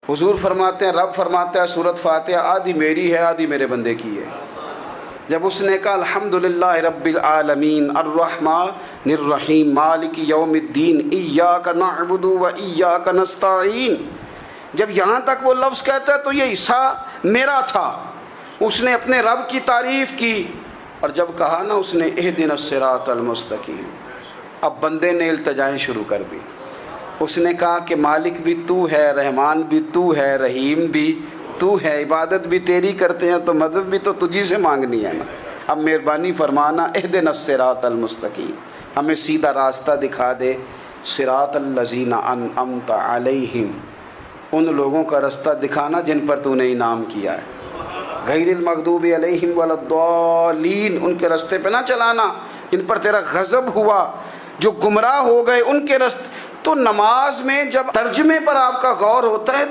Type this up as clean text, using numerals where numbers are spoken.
हुजूर फरमाते हैं, रब फरमाता है सूरत फातिहा आधी मेरी है आधी मेरे बंदे की है। जब उसने कहा अल्हम्दुलिल्लाह रब्बिल आलमीन अर्रहमानिर रहीम मालिक यौमिद्दीन इय्याका नअबुदु व इय्याका नस्तईन, जब यहाँ तक वो लफ्ज़ कहता है तो ये हिस्सा मेरा था। उसने अपने रब की तारीफ़ की और जब कहा ना उसने इहदिनस सिरातल मुस्तकीम, अब बंदे ने इल्तिजाएं शुरू कर दी। उसने कहा कि मालिक भी तू है, रहमान भी तू है, रहीम भी तू है, इबादत भी तेरी करते हैं तो मदद भी तो तुझी से मांगनी है ना। अब मेहरबानी फरमाना इहदिनस सिरातल मुस्तकीम, हमें सीधा रास्ता दिखा दे। सिरातल लज़ीना अनअमत अलैहिम, उन लोगों का रास्ता दिखाना जिन पर तूने इनाम किया है। गैरिल मग़दूबि अलैहिम वलद्दालीन, उनके रास्ते पे ना चलाना जिन पर तेरा गज़ब हुआ, जो गुमराह हो गए उनके रास्ते। तो नमाज में जब तर्जमे पर आपका गौर होता है